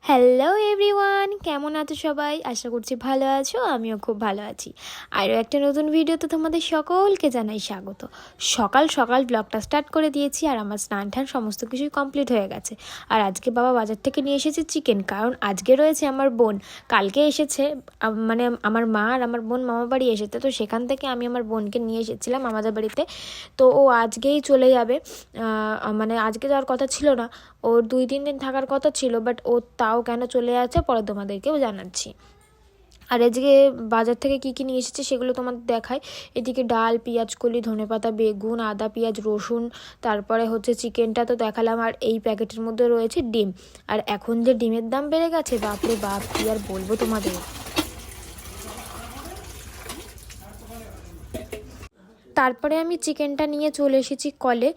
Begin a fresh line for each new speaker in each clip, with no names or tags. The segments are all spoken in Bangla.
হ্যালো এভরিওয়ান, কেমন আছো সবাই? আশা করছি ভালো আছো, আমিও খুব ভালো আছি। আরও একটা নতুন ভিডিওতে তোমাদের সকলকে জানাই স্বাগত। সকাল সকাল ব্লগটা স্টার্ট করে দিয়েছি আর আমার স্নান টান সমস্ত কিছুই কমপ্লিট হয়ে গেছে। আর আজকে বাবা বাজার থেকে নিয়ে এসেছে চিকেন, কারণ আজকে রয়েছে আমার বোন। কালকে এসেছে মানে আমার মা আর আমার বোন মামা বাড়ি এসেছে, তো সেখান থেকে আমি আমার বোনকে নিয়ে এসেছিলাম আমাদের বাড়িতে। তো ও আজকেই চলে যাবে, মানে আজকে যাওয়ার কথা ছিল না, ওর 2-3 দিন থাকার কথা ছিল, বাট ও তাও কেন চলে যাচ্ছে পরে তোমাদেরকেও জানাচ্ছি। আর এদিকে বাজার থেকে কী কী নিয়ে এসেছে সেগুলো তোমাদের দেখায়। এদিকে ডাল, পেঁয়াজকলি, ধনেপাতা, বেগুন, আদা, পেঁয়াজ, রসুন, তারপরে হচ্ছে চিকেনটা তো দেখালাম। আর এই প্যাকেটের মধ্যে রয়েছে ডিম। আর এখন যে ডিমের দাম বেড়ে গেছে, বাপরে বাপ, কী আর বলবো তোমাদের। তারপরে আমি চিকেনটা নিয়ে চলে এসেছি কলে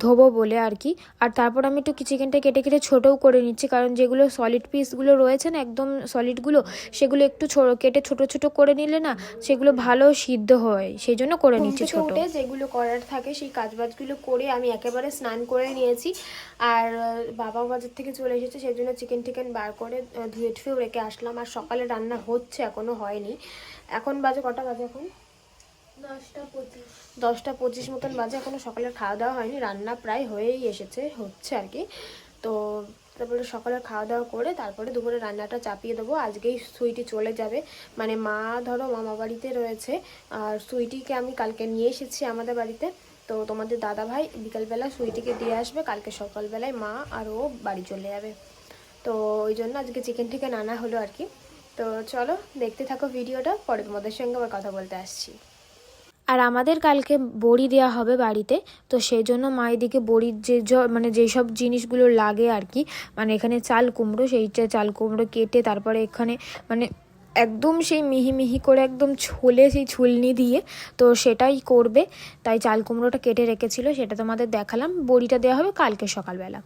ধোবো বলে আর কি। আর তারপর আমি একটু চিকেনটা কেটে কেটে ছোটোও করে নিচ্ছি, কারণ যেগুলো সলিড পিসগুলো রয়েছে না, একদম সলিডগুলো, সেগুলো একটু কেটে ছোটো ছোটো করে নিলে না সেগুলো ভালো সিদ্ধ হয়, সেই জন্য করে নিচ্ছি ছোটো। যেগুলো করার থাকে সেই কাজবাজগুলো করে আমি একেবারে স্নান করে নিয়েছি। আর বাবাও বাজার থেকে চলে এসেছে, সেই জন্য চিকেন বার করে ধুয়ে ঠুয়েও রেখে আসলাম। আর সকালে রান্না হচ্ছে, এখনও হয়নি। এখন বাজে কটা বাজে? এখন 10টা 25 মতন বাজে, এখনও সকালের খাওয়া দাওয়া হয়নি, রান্না প্রায় হয়েই হচ্ছে আর কি। তো তারপরে সকালের খাওয়া দাওয়া করে তারপরে দুপুরে রান্নাটা চাপিয়ে দেবো। আজকেই সুইটি চলে যাবে, মানে মা ধরো মামা বাড়িতে রয়েছে, আর সুইটিকে আমি কালকে নিয়ে এসেছি আমাদের বাড়িতে। তো তোমাদের দাদা ভাই বিকালবেলা সুইটিকে দিয়ে আসবে, কালকে সকালবেলায় মা আর ও বাড়ি চলে যাবে। তো ওই জন্য আজকে চিকেন আনা হলো আর কি। তো চলো দেখতে থাকো ভিডিওটা, পরে তোমাদের সঙ্গে আবার কথা বলতে আসছি। আর আমাদের কালকে বড়ি দেওয়া হবে বাড়িতে, তো সেই জন্য মা এদিকে বড়ির মানে যেসব জিনিসগুলো লাগে আর কি, মানে এখানে চাল কুমড়ো, সেইটা চাল কুমড়ো কেটে তারপরে এখানে মানে একদম সেই মিহি মিহি করে একদম ছুলে সেই ছুলনি দিয়ে তো সেটাই করবে। তাই চাল কুমড়োটা কেটে রেখেছিল, সেটা তোমাদের দেখালাম। বড়িটা দেওয়া হবে কালকে সকালবেলা।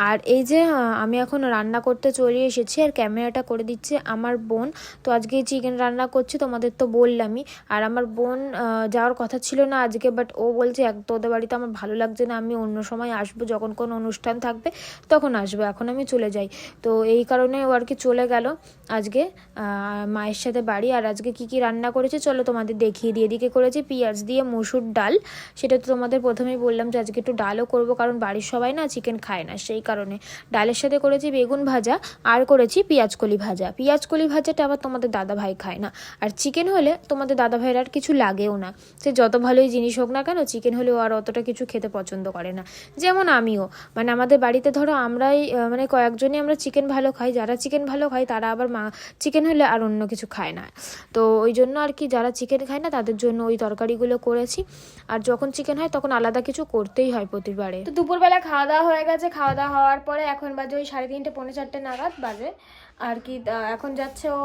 আর এই যে আমি এখন রান্না করতে চলে এসেছি, আর ক্যামেরাটা করে দিচ্ছে আমার বোন। তো আজকে চিকেন রান্না করছি, তোমাদের তো বললামই। আর আমার বোন যাওয়ার কথা ছিল না আজকে, বাট ও বলছে তো ওদের বাড়িতে আমার ভালো লাগছে না, আমি অন্য সময় আসবো, যখন কোনো অনুষ্ঠান থাকবে তখন আসবো, এখন আমি চলে যাই। তো এই কারণে ও আর কি চলে গেল আজকে মায়ের সাথে বাড়ি। আর আজকে কি কি রান্না করেছে চলো তোমাদের দেখিয়ে দিয়ে। এদিকে করেছি পেঁয়াজ দিয়ে মসুর ডাল, সেটা তো তোমাদের প্রথমেই বললাম যে আজকে একটু ডালও করবো, কারণ বাড়ির সবাই না চিকেন খায় না, সেই কারণে। ডালের সাথে করেছি বেগুন ভাজা, আর করেছি পেঁয়াজকলি ভাজা। পেঁয়াজকলি ভাজাটা আবার তোমাদের দাদা ভাই খায় না, আর চিকেন হলে তোমাদের দাদা ভাইয়ের আর কিছু লাগেও না। সে যত ভালোই জিনিস হোক না কেন, চিকেন হলেও আর অতটা কিছু খেতে পছন্দ করে না। যেমন আমিও, মানে আমাদের বাড়িতে ধরো আমরাই মানে কয়েকজনই আমরা চিকেন ভালো খাই, যারা চিকেন ভালো খায় তারা আবার চিকেন হলে আর অন্য কিছু খায় না। তো ওই জন্য আর কি যারা চিকেন খায় না তাদের জন্য ওই তরকারিগুলো করেছি। আর যখন চিকেন হয় তখন আলাদা কিছু করতেই হয় প্রতিবারে। তো দুপুরবেলা খাওয়া দাওয়া হয়ে গেছে, খাওয়া দাওয়া হওয়ার পরে এখন বাজে ওই 3:30 পৌনে 4টে নাগাদ বাজে আর কি। এখন যাচ্ছে ও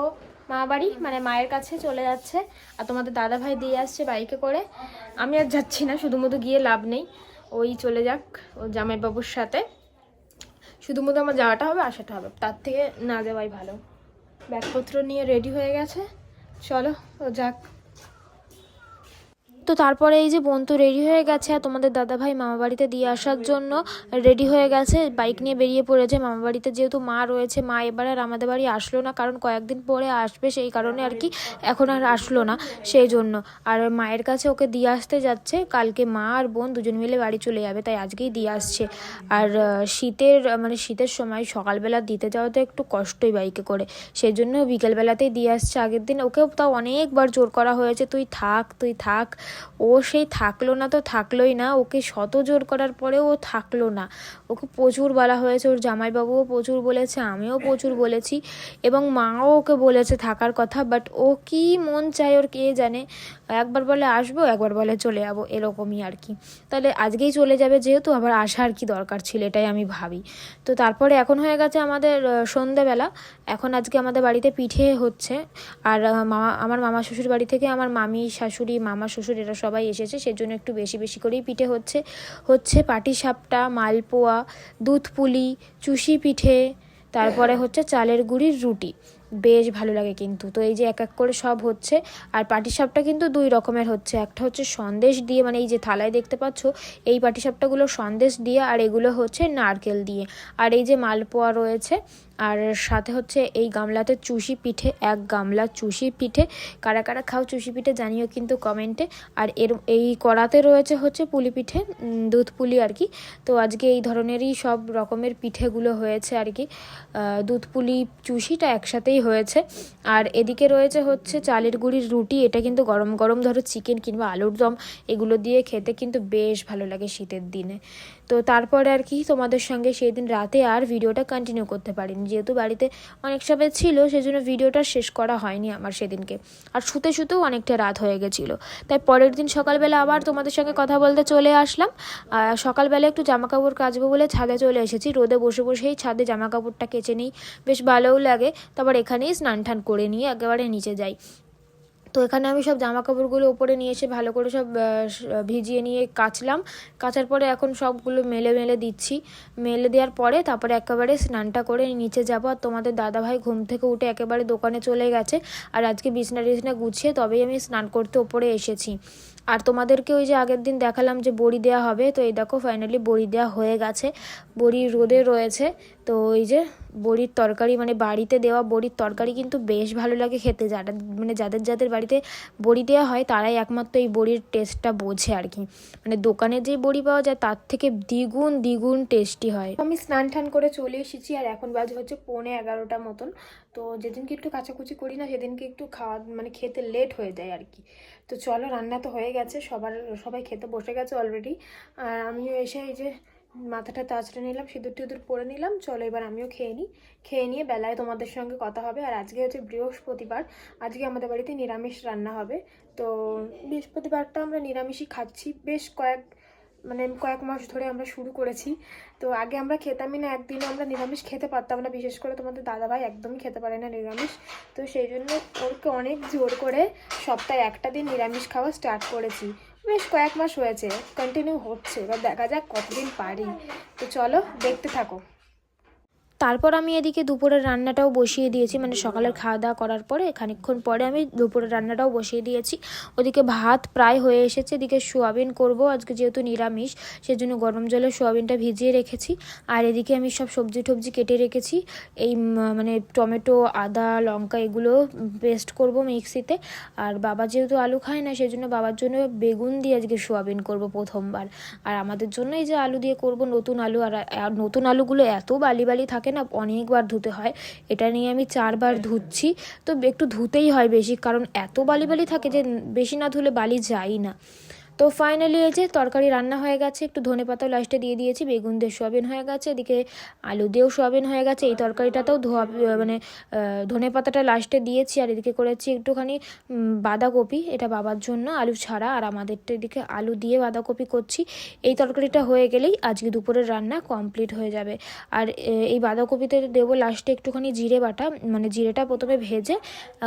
মা বাড়ি, মানে মায়ের কাছে চলে যাচ্ছে। আর তোমাদের দাদা ভাই দিয়ে আসছে বাইকে করে। আমি আর যাচ্ছি না, শুধুমতো গিয়ে লাভ নেই, ওই চলে যাক ও জামাইবাবুর সাথে। শুধুমতো আমার যাওয়াটা হবে, আসাটা হবে, তার থেকে না যাওয়াই ভালো। ব্যাগপত্র নিয়ে রেডি হয়ে গেছে, চলো ও যাক। তো তারপরে এই যে বোন তো রেডি হয়ে গেছে, আর তোমাদের দাদাভাই মামা বাড়িতে দিয়ে আসার জন্য রেডি হয়ে গেছে, বাইক নিয়ে বেরিয়ে পড়েছে মামা বাড়িতে। যেহেতু মা রয়েছে, মা এবার আর আমাদের বাড়ি আসলো না, কারণ কয়েকদিন পরে আসবে, সেই কারণে আর কি এখন আর আসলো না, সেই জন্য। আর মায়ের কাছে ওকে দিয়ে আসতে যাচ্ছে, কালকে মা আর বোন দুজন মিলে বাড়ি চলে যাবে, তাই আজকেই দিয়ে আসছে। আর শীতের সময় সকালবেলা দিতে যাওয়া তো একটু কষ্টই বাইকে করে, সেই জন্য বিকেলবেলাতেই দিয়ে আসছে। আগের দিন ওকেও তাও অনেকবার জোর করা হয়েছে, তুই থাক। ও সেই থাকলো না, তো থাকলোই না, ওকে শত জোর করার পরেও ও থাকলো না। ওকে প্রচুর বলা হয়েছে, ওর জামাইবাবুও প্রচুর বলেছে, আমিও প্রচুর বলেছি, এবং মাও ওকে বলেছে থাকার কথা, বাট ও কি মন চায় ওর কে জানে। একবার বলে আসবো, একবার বলে চলে যাবো, এরকমই আর কি। তাহলে আজকেই চলে যাবে যেহেতু, আবার আসার কি দরকার ছিল, এটাই আমি ভাবি। তো তারপরে এখন হয়ে গেছে আমাদের সন্ধেবেলা। এখন আজকে আমাদের বাড়িতে পিঠে হচ্ছে। আর আমার মামা শ্বশুর বাড়ি থেকে আমার মামি শাশুড়ি, মামা শ্বশুর, এরা সবাই এসেছে, সেজন্য একটু বেশি বেশি করেই পিঠে হচ্ছে পাটিসাপটা, মালপোয়া, দুধ পুলি, চুষি পিঠে, তারপরে হচ্ছে চালের গুঁড়ির রুটি। বেশ ভালো লাগে কিন্তু। তো এই যে এক এক করে সব হচ্ছে। আর পাটিসাপটা কিন্তু 2 রকমের হচ্ছে, একটা হচ্ছে সন্দেশ দিয়ে, মানে এই যে থালায় দেখতে পাচ্ছ এই পাটিসাপটাগুলো সন্দেশ দিয়ে, আর এগুলো হচ্ছে নারকেল দিয়ে। আর এই যে মালপোয়া রয়েছে, আর সাথে হচ্ছে এই গামলাতে চুষি পিঠে, 1 গামলা চুষি পিঠে। কারা কারা খাও চুষি পিঠে জানিও কিন্তু কমেন্টে। আর এই কড়াতে রয়েছে হচ্ছে পুলি পিঠে, দুধ পুলি আর কি। তো আজকে এই ধরনেরই সব রকমের পিঠেগুলো হয়েছে আর কি। দুধ পুলি চুষিটা একসাথেই হয়েছে। আর এদিকে রয়েছে হচ্ছে চালের গুঁড়ির রুটি। এটা কিন্তু গরম গরম ধরো চিকেন কিংবা আলুর দম এগুলো দিয়ে খেতে কিন্তু বেশ ভালো লাগে শীতের দিনে। তো তারপরে আর কি তোমাদের সঙ্গে সেই দিন রাতে আর ভিডিওটা কন্টিনিউ করতে পারিনি, যেহেতু বাড়িতে অনেক সবাই ছিল সেজন্য ভিডিওটা শেষ করা হয়নি আমার সেদিনকে। আর শুতে শুতেও অনেকটা রাত হয়ে গেছিলো, তাই পরের দিন সকালবেলা আবার তোমাদের সঙ্গে কথা বলতে চলে আসলাম। সকালবেলা একটু জামাকাপড় কাচবো বলে ছাদে চলে এসেছি। রোদে বসে বসেই ছাদে জামাকাপড়টা কেচে নিই, বেশ ভালোও লাগে। তারপর এখানেই স্নান টান করে নিয়ে একেবারে নিচে যাই। তো এখানে আমি সব জামা কাপড়গুলো ওপরে নিয়ে এসে ভালো করে সব ভিজিয়ে নিয়ে কাচলাম। কাচার পরে এখন সবগুলো মেলে মেলে দিচ্ছি। মেলে দেওয়ার পরে তারপরে একেবারে স্নানটা করে নিচে যাব। আর তোমাদের দাদাভাই ঘুম থেকে উঠে একেবারে দোকানে চলে গেছে। আর আজকে বিছনা টিছনা গুছিয়ে তবেই আমি স্নান করতে ওপরে এসেছি। আর তোমাদেরকে ওই যে আগের দিন দেখালাম যে বড়ি দেওয়া হবে, তো এই দেখো ফাইনালি বড়ি দেওয়া হয়ে গেছে। বড়ি রোদে রয়েছে। তো এই যে বড়ির তরকারি, মানে বাড়িতে দেওয়া বড়ির তরকারি কিন্তু বেশ ভালো লাগে খেতে। যাদের যাদের বাড়িতে বড়ি দেওয়া হয় তারাই একমাত্র এই বড়ির টেস্টটা বোঝে আর কি। মানে দোকানে যে বড়ি পাওয়া যায় তার থেকে দ্বিগুণ টেস্টি হয়। আমি স্নান টান করে চলে এসেছি আর এখন বাজে হচ্ছে 11:15 মতন। তো যেদিনকে একটু কাচাকুচি করি না সেদিনকে একটু খেতে লেট হয়ে যায় আর কি। তো চলো, রান্না তো হয়ে গেছে, সবাই খেতে বসে গেছে অলরেডি। আর আমিও এসে এই যে মাথাটা তাজড়ে নিলাম, সিঁদুর পরে নিলাম। চলো এবার আমিও খেয়ে নিই। খেয়ে নিয়ে বেলায় তোমাদের সঙ্গে কথা হবে। আর আজকে হচ্ছে বৃহস্পতিবার, আজকে আমাদের বাড়িতে নিরামিষ রান্না হবে। তো বৃহস্পতিবারটা আমরা নিরামিষই খাচ্ছি। বেশ কয়েক মাস ধরে আমরা শুরু করেছি। তো আগে আমরা খেতামই না, একদিনও আমরা নিরামিষ খেতে পারতাম না। বিশেষ করে তোমাদের দাদাভাই একদমই খেতে পারে না নিরামিষ। তো সেই জন্য ওকে অনেক জোর করে সপ্তাহে একটা দিন নিরামিষ খাওয়া স্টার্ট করেছি। বেশ কয়েক মাস হয়েছে, কন্টিনিউ হচ্ছে। এবার দেখা যাক কতদিন পারি। তো চলো দেখতে থাকো। তারপর আমি এদিকে দুপুরের রান্নাটাও বসিয়ে দিয়েছি, মানে সকালের খাওয়া দাওয়া করার পরে খানিকক্ষণ পরে আমি দুপুরের রান্নাটাও বসিয়ে দিয়েছি। ওদিকে ভাত প্রায় হয়ে এসেছে। এদিকে সোয়াবিন করব আজকে, যেহেতু নিরামিষ সেজন্য গরম জলে সোয়াবিনটা ভিজিয়ে রেখেছি। আর এদিকে আমি সব সবজি টবজি কেটে রেখেছি। এই মানে টমেটো, আদা, লঙ্কা এগুলো পেস্ট করব মিক্সিতে। আর বাবা যেহেতু আলু খায় না সেজন্য বাবার জন্য বেগুন দিয়ে আজকে সোয়াবিন করব প্রথমবার। আর আমাদের জন্য এই যে আলু দিয়ে করব, নতুন আলু। আর নতুন আলুগুলো এত বালি থাকে না, অনেকবার ধুতে হয়। এটা নিয়ে আমি 4 বার ধুচ্ছি। তো একটু ধুতেই হয় বেশি, কারণ এত বালি থাকে যে বেশি না ধুলে বালি যায় না। তো ফাইনালি এই যে তরকারি রান্না হয়ে গেছে, একটু ধনেপাতাও লাস্টে দিয়ে দিয়েছি। বেগুন দিয়ে সোয়াবিন হয়ে গেছে, এদিকে আলু দিয়েও সোয়াবিন হয়ে গেছে। এই তরকারিটাতেও ধনেপাতাটা লাস্টে দিয়েছি। আর এদিকে করেছি একটুখানি বাঁধাকপি, এটা বাবার জন্য আলু ছাড়া। আর আমাদেরটা এদিকে আলু দিয়ে বাঁধাকপি করছি। এই তরকারিটা হয়ে গেলেই আজকে দুপুরের রান্না কমপ্লিট হয়ে যাবে। আর এই বাঁধাকপিতে দেবো লাস্টে একটুখানি জিরে বাটা, মানে জিরেটা প্রথমে ভেজে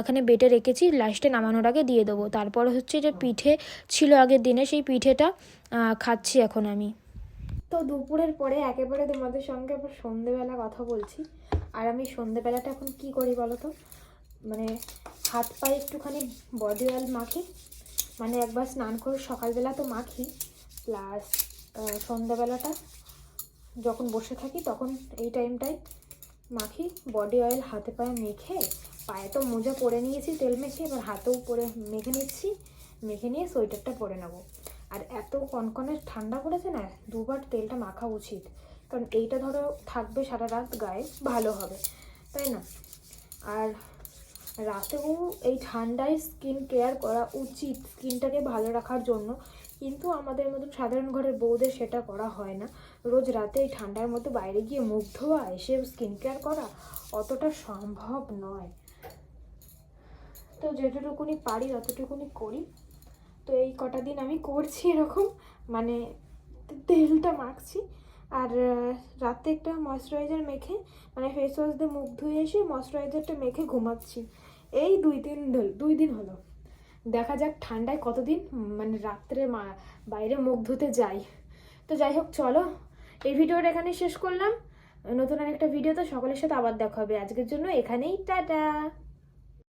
এখানে বেটে রেখেছি, লাস্টে নামানোর আগে দিয়ে দেবো। তারপর হচ্ছে যে পিঠে ছিল আগের দিনে, সেই পিঠেটা খাচ্ছি এখন আমি। তো দুপুরের পরে একেবারে তোমাদের সঙ্গে আবার সন্ধেবেলা কথা বলছি। আর আমি সন্ধেবেলাটা এখন কি করি বলো তো, মানে হাত পায়ে একটুখানি বডি অয়েল মাখি। মানে একবার স্নান করে সকালবেলা তো মাখি, প্লাস সন্ধেবেলাটা যখন বসে থাকি তখন এই টাইমটায় মাখি বডি অয়েল হাতে পায়ে মেখে। পায়ে তো মোজা পরে নিয়েছি তেল মেখে, এবার হাতেও মেখে নিচ্ছি। মেখে নিয়ে সোয়েটারটা পরে নেবো। আর এত কনকনে ঠান্ডা পড়েছে না, 2 বার তেলটা মাখা উচিত, কারণ এইটা ধরো থাকবে সারা রাত গায়ে, ভালো হবে, তাই না? আর রাতেও এই ঠান্ডায় স্কিন কেয়ার করা উচিত, স্কিনটাকে ভালো রাখার জন্য। কিন্তু আমাদের মতন সাধারণ ঘরের বউদের সেটা করা হয় না। রোজ রাতে এই ঠান্ডার মতো বাইরে গিয়ে মুখ ধোয়া, এসে স্কিন কেয়ার করা অতটা সম্ভব নয়। তো যেটুকুনি পারি ততটুকুনি করি। তো এই কটা দিন আমি করছি এরকম, মানে তেলটা মাখছি। আর রাতে একটা ময়শ্চারাইজার মেখে, মানে ফেস ওয়াশ দিয়ে মুখ ধুয়ে এসে ময়শ্চারাইজারটা মেখে ঘুমাচ্ছি। এই 2 দিন হলো। দেখা যাক ঠান্ডায় কতদিন মানে রাত্রে বাইরে মুখ ধুতে যাই। তো যাই হোক, চলো এই ভিডিওটা এখানে শেষ করলাম। নতুন আরেকটা ভিডিওতে সকলের সাথে আবার দেখা হবে। আজকের জন্য এখানেই টাটা।